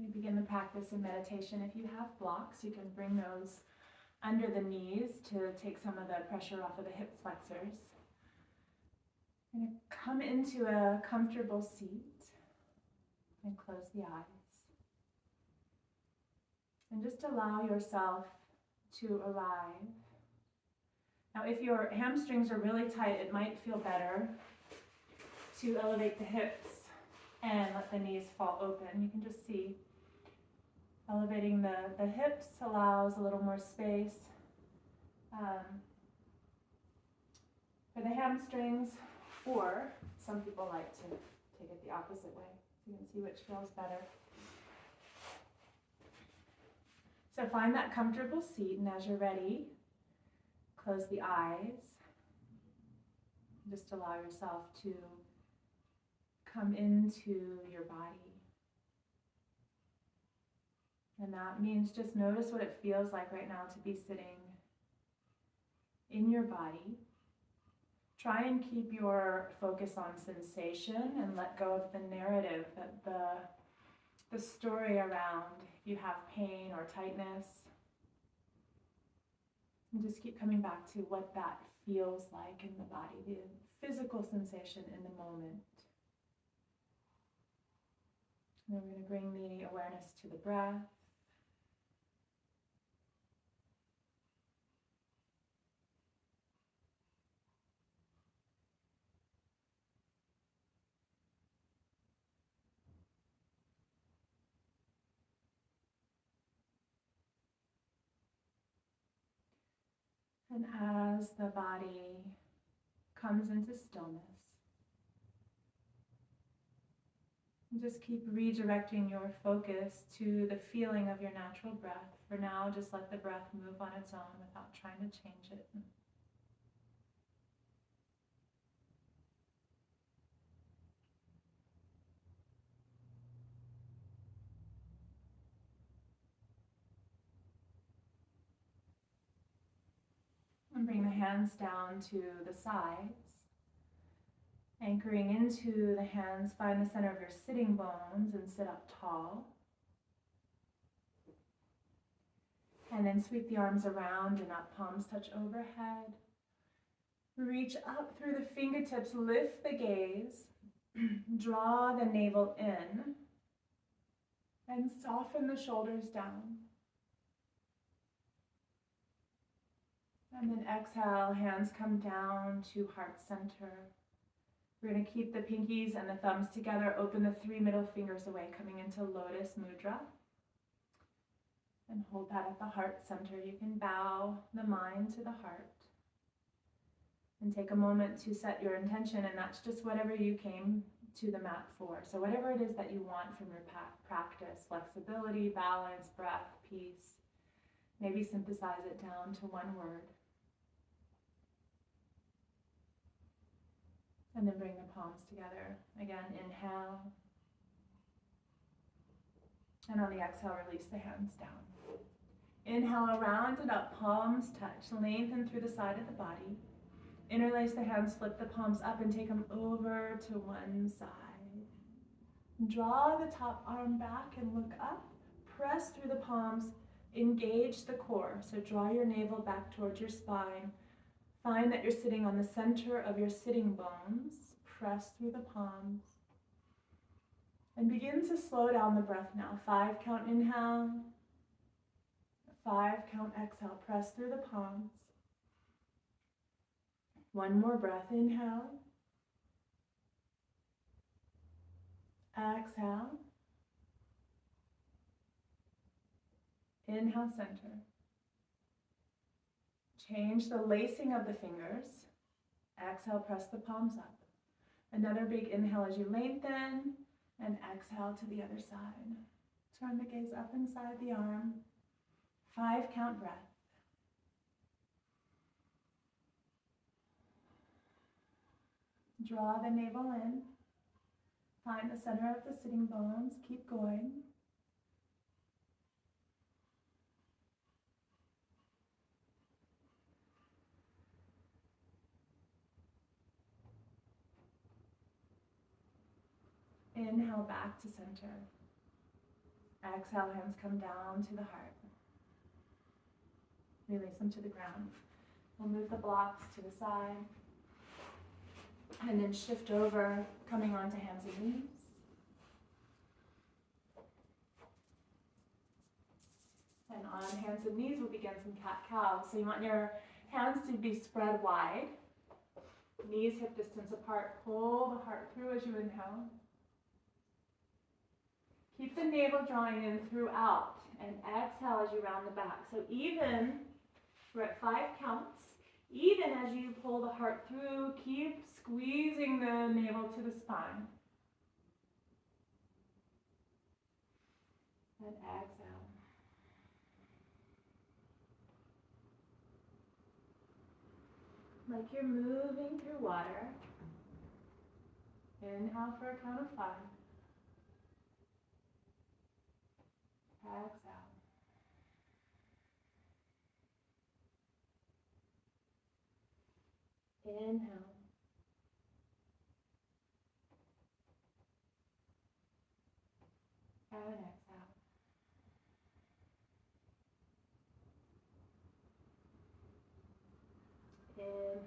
We begin the practice in meditation. If you have blocks, you can bring those under the knees to take some of the pressure off of the hip flexors. You're going to come into a comfortable seat and close the eyes. And just allow yourself to arrive. Now, if your hamstrings are really tight, it might feel better to elevate the hips and let the knees fall open. You can just see elevating the hips allows a little more space for the hamstrings, or some people like to take it the opposite way. So you can see which feels better. So find that comfortable seat, and as you're ready, close the eyes. Just allow yourself to come into your body. And that means just notice what it feels like right now to be sitting in your body. Try and keep your focus on sensation and let go of the narrative, that the story around if you have pain or tightness. And just keep coming back to what that feels like in the body, the physical sensation in the moment. And then we're going to bring the awareness to the breath. And as the body comes into stillness, just keep redirecting your focus to the feeling of your natural breath. For now, just let the breath move on its own without trying to change it. And bring the hands down to the sides. Anchoring into the hands, find the center of your sitting bones and sit up tall. And then sweep the arms around and up, palms touch overhead. Reach up through the fingertips, lift the gaze, draw the navel in, and soften the shoulders down. And then exhale, hands come down to heart center. We're going to keep the pinkies and the thumbs together, open the 3 middle fingers away, coming into Lotus Mudra. And hold that at the heart center. You can bow the mind to the heart. And take a moment to set your intention, and that's just whatever you came to the mat for. So whatever it is that you want from your practice, flexibility, balance, breath, peace, maybe synthesize it down to one word. And then bring the palms together. Again, inhale. And on the exhale, release the hands down. Inhale, round it up, palms touch. Lengthen through the side of the body. Interlace the hands, flip the palms up and take them over to one side. Draw the top arm back and look up. Press through the palms. Engage the core. So draw your navel back towards your spine. Find that you're sitting on the center of your sitting bones. Press through the palms. And begin to slow down the breath now. 5 count inhale. 5 count exhale. Press through the palms. 1 more breath. Inhale. Exhale. Inhale, center. Change the lacing of the fingers. Exhale, press the palms up. Another big inhale as you lengthen, and exhale to the other side. Turn the gaze up inside the arm. 5 count breath. Draw the navel in. Find the center of the sitting bones. Keep going. Inhale back to center. Exhale, hands come down to the heart. Release them to the ground. We'll move the blocks to the side. And then shift over, coming onto hands and knees. And on hands and knees, we'll begin some cat-cow. So you want your hands to be spread wide. Knees hip distance apart. Pull the heart through as you inhale. Keep the navel drawing in throughout. And exhale as you round the back. So even, we're at 5 counts. Even as you pull the heart through, keep squeezing the navel to the spine. And exhale. Like you're moving through water. Inhale for a count of 5. Exhale. Inhale. And exhale. Inhale.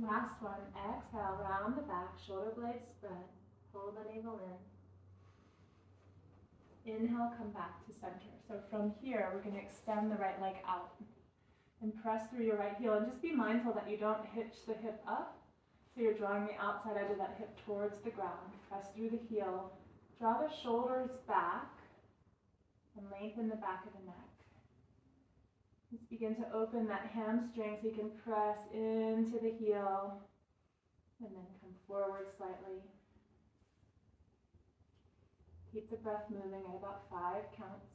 Last one. Exhale, round the back, shoulder blades spread. Pull the navel in. Inhale, come back to center. So from here, we're going to extend the right leg out. And press through your right heel. And just be mindful that you don't hitch the hip up. So you're drawing the outside edge of that hip towards the ground. Press through the heel. Draw the shoulders back. And lengthen the back of the neck. Just begin to open that hamstring so you can press into the heel. And then come forward slightly. Keep the breath moving at about 5 counts.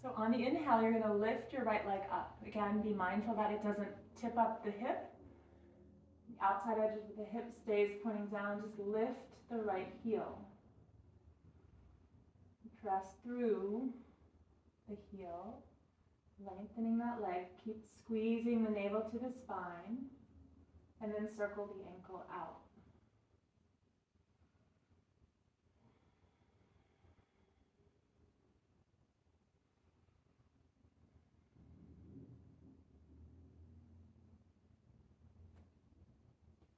So on the inhale, you're going to lift your right leg up. Again, be mindful that it doesn't tip up the hip. The outside edge of the hip stays pointing down. Just lift the right heel. Press through the heel, lengthening that leg. Keep squeezing the navel to the spine, and then circle the ankle out.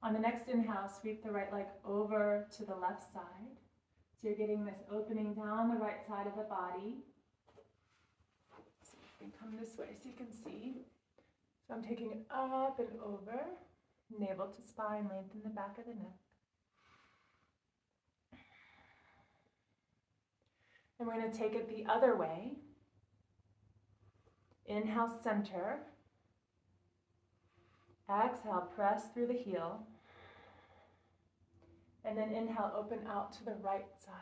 On the next inhale, sweep the right leg over to the left side. So you're getting this opening down the right side of the body. So you can come this way so you can see. So I'm taking it up and over, navel to spine, lengthen the back of the neck. And we're going to take it the other way. Inhale, center. Exhale, press through the heel. And then inhale, open out to the right side.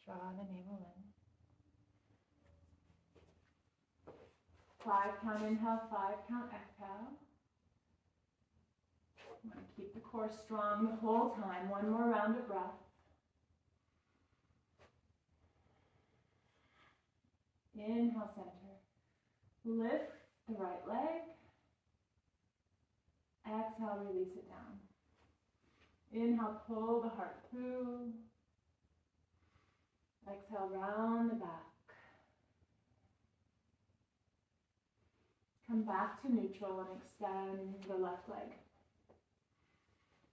Draw the navel in. 5 count inhale, 5 count exhale. I'm going to keep the core strong the whole time. One more round of breath. Inhale, center. Lift the right leg. Exhale, release it down. Inhale, pull the heart through. Exhale, round the back. Come back to neutral and extend the left leg.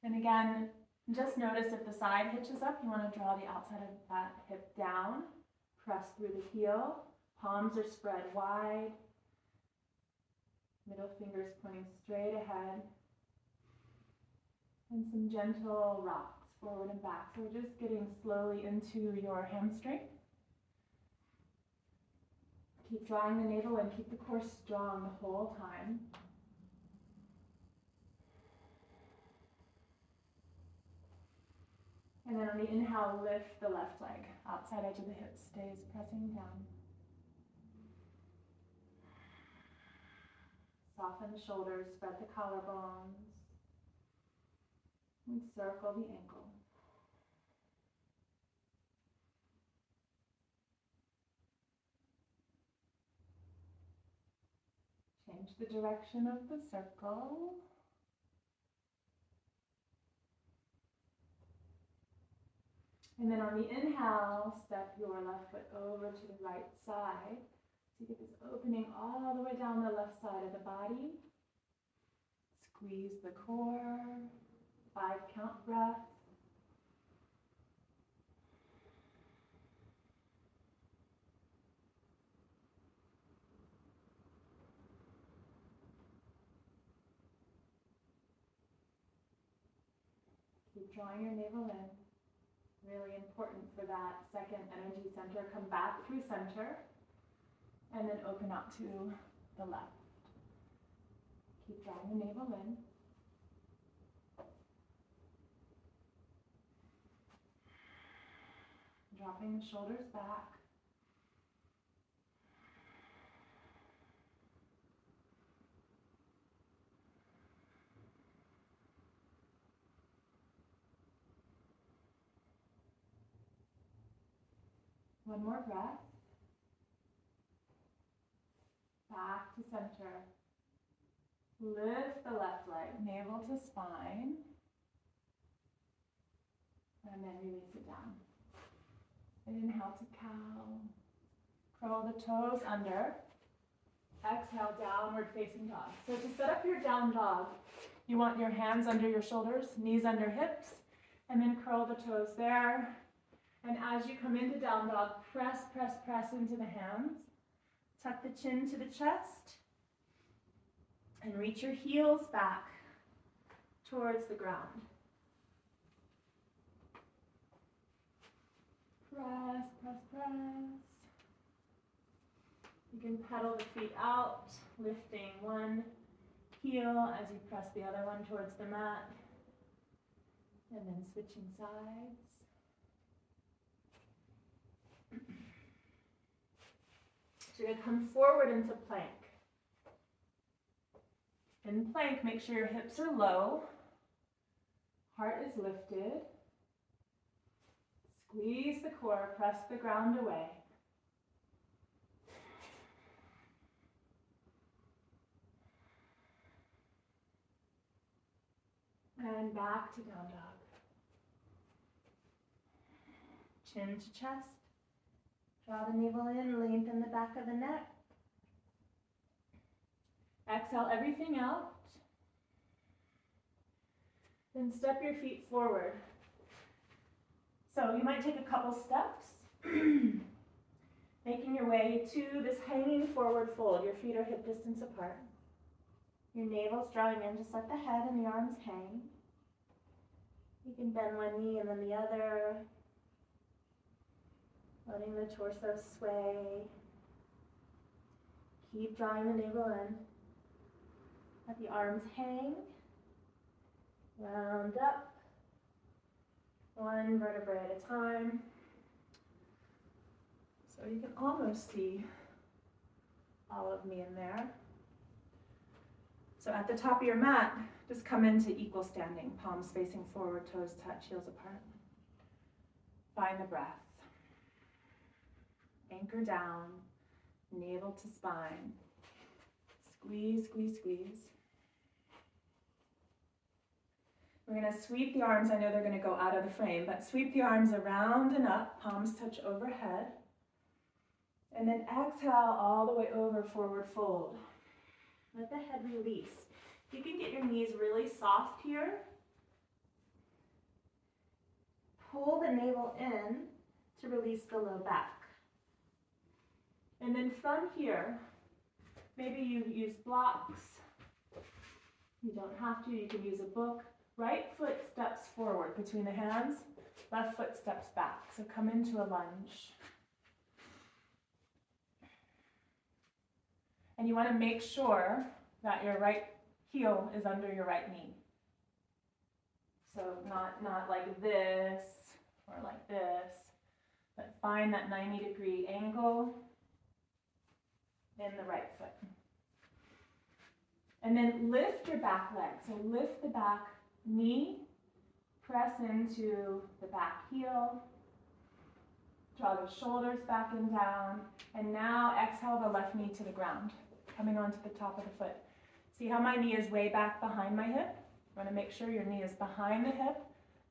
And again, just notice if the side hitches up, you want to draw the outside of that hip down. Press through the heel. Palms are spread wide. Middle fingers pointing straight ahead. And some gentle rocks forward and back. So we're just getting slowly into your hamstring. Keep drawing the navel in. Keep the core strong the whole time. And then on the inhale, lift the left leg. Outside edge of the hip stays pressing down. Soften the shoulders, spread the collarbones. And circle the ankle. Change the direction of the circle. And then on the inhale, step your left foot over to the right side. So you get this opening all the way down the left side of the body. Squeeze the core. 5 count breath. Keep drawing your navel in. Really important for that second energy center. Come back through center and then open out to the left. Keep drawing the navel in. Dropping the shoulders back. One more breath. Back to center. Lift the left leg, navel to spine. And then release it down. Inhale to cow. Curl the toes under. Exhale, downward facing dog. So to set up your down dog, you want your hands under your shoulders, knees under hips, and then curl the toes there. And as you come into down dog, press, press, press into the hands. Tuck the chin to the chest. And reach your heels back towards the ground. Press, press, press. You can pedal the feet out, lifting one heel as you press the other one towards the mat. And then switching sides. So you're going to come forward into plank. In plank, make sure your hips are low. Heart is lifted. Squeeze the core, press the ground away. And back to down dog. Chin to chest. Draw the navel in, lengthen the back of the neck. Exhale everything out. Then step your feet forward. So you might take a couple steps, making your way to this hanging forward fold. Your feet are hip distance apart. Your navel's drawing in, just let the head and the arms hang. You can bend one knee and then the other, letting the torso sway. Keep drawing the navel in. Let the arms hang. Round up. One vertebrae at a time. So you can almost see all of me in there. So at the top of your mat, just come into equal standing, palms facing forward, toes touch, heels apart. Find the breath. Anchor down, navel to spine. Squeeze, squeeze, squeeze. We're going to sweep the arms. I know they're going to go out of the frame, but sweep the arms around and up, palms touch overhead. And then exhale all the way over, forward fold. Let the head release. You can get your knees really soft here. Pull the navel in to release the low back. And then from here, maybe you use blocks. You don't have to, you can use a book. Right foot steps forward between the hands, left foot steps back. So come into a lunge. And you want to make sure that your right heel is under your right knee. So not like this or like this, but find that 90-degree angle in the right foot. And then lift your back leg. So lift the back knee, press into the back heel, draw the shoulders back and down, and now exhale the left knee to the ground. coming onto the top of the foot. See how my knee is way back behind my hip? You want to make sure your knee is behind the hip,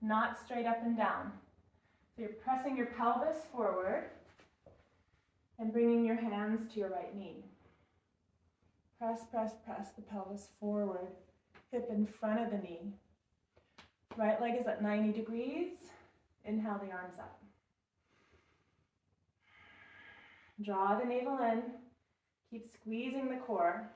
not straight up and down. So you're pressing your pelvis forward and bringing your hands to your right knee. Press, press, press the pelvis forward, hip in front of the knee. Right leg is at 90 degrees. Inhale the arms up. Draw the navel in. Keep squeezing the core.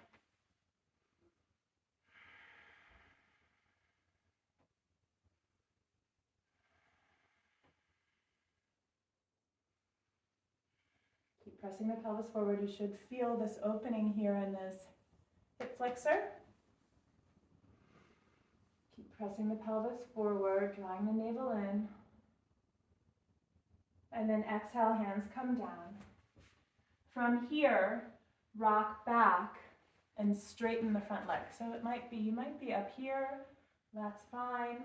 Keep pressing the pelvis forward. You should feel this opening here in this hip flexor. Keep pressing the pelvis forward, drawing the navel in. And then exhale, hands come down. From here, rock back and straighten the front leg. So it might be, you might be up here, that's fine.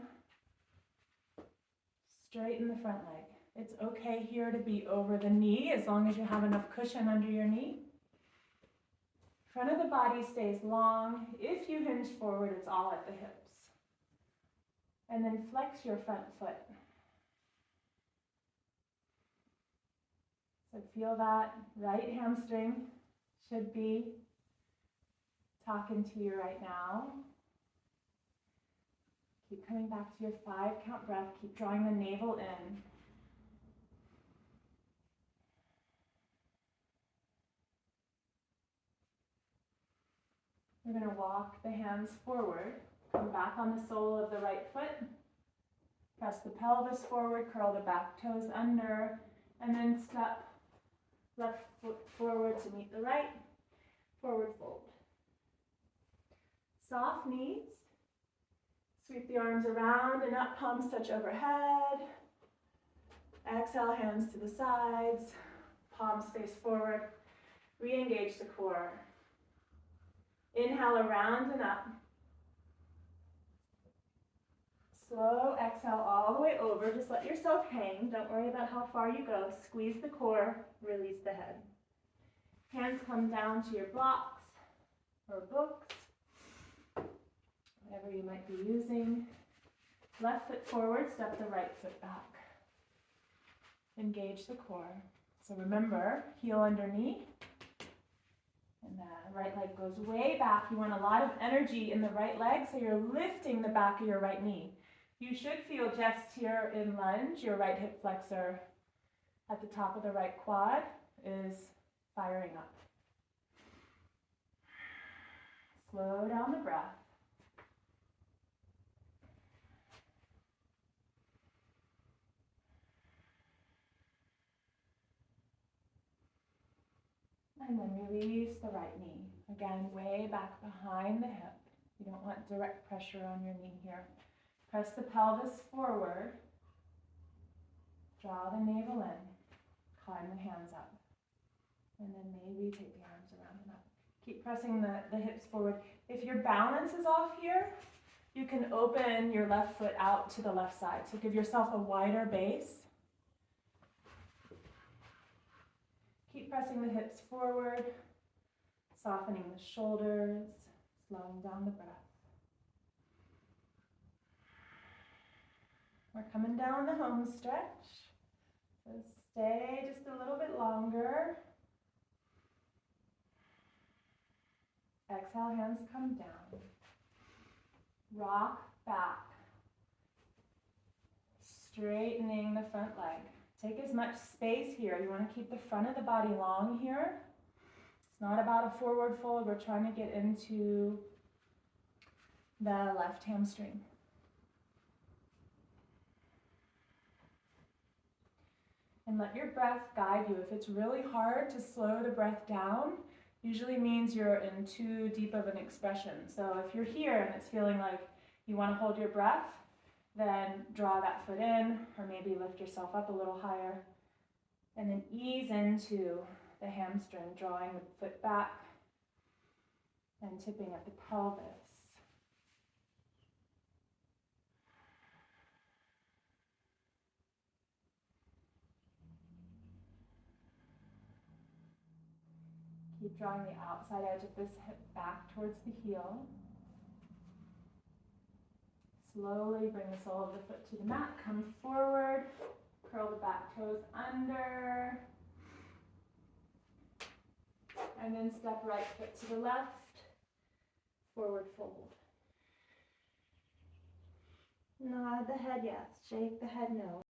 Straighten the front leg. It's okay here to be over the knee as long as you have enough cushion under your knee. Front of the body stays long. If you hinge forward, it's all at the hips. And then flex your front foot. So feel that right hamstring should be talking to you right now. Keep coming back to your 5 count breath. Keep drawing the navel in. We're going to walk the hands forward. Come back on the sole of the right foot. Press the pelvis forward, curl the back toes under, and then step left foot forward to meet the right. Forward fold. Soft knees. Sweep the arms around and up, palms touch overhead. Exhale, hands to the sides. Palms face forward. Re-engage the core. Inhale around and up. Slow exhale all the way over. Just let yourself hang. Don't worry about how far you go. Squeeze the core, release the head. Hands come down to your blocks or books, whatever you might be using. Left foot forward, step the right foot back. Engage the core. So remember, heel under knee. And the right leg goes way back. You want a lot of energy in the right leg, so you're lifting the back of your right knee. You should feel just here in lunge, your right hip flexor at the top of the right quad is firing up. Slow down the breath. And then release the right knee. Again, way back behind the hip. You don't want direct pressure on your knee here. Press the pelvis forward. Draw the navel in. Climb the hands up. And then maybe take the arms around and up. Keep pressing the hips forward. If your balance is off here, you can open your left foot out to the left side. So give yourself a wider base. Keep pressing the hips forward, softening the shoulders, slowing down the breath. We're coming down the home stretch. So stay just a little bit longer. Exhale, hands come down. Rock back. Straightening the front leg. Take as much space here. You want to keep the front of the body long here. It's not about a forward fold. We're trying to get into the left hamstring. And let your breath guide you. If it's really hard to slow the breath down, usually means you're in too deep of an expression. So if you're here and it's feeling like you want to hold your breath, then draw that foot in, or maybe lift yourself up a little higher, and then ease into the hamstring, drawing the foot back and tipping at the pelvis. Keep drawing the outside edge of this hip back towards the heel. Slowly bring the sole of the foot to the mat, come forward, curl the back toes under, and then step right foot to the left, forward fold. Nod the head yes, shake the head no.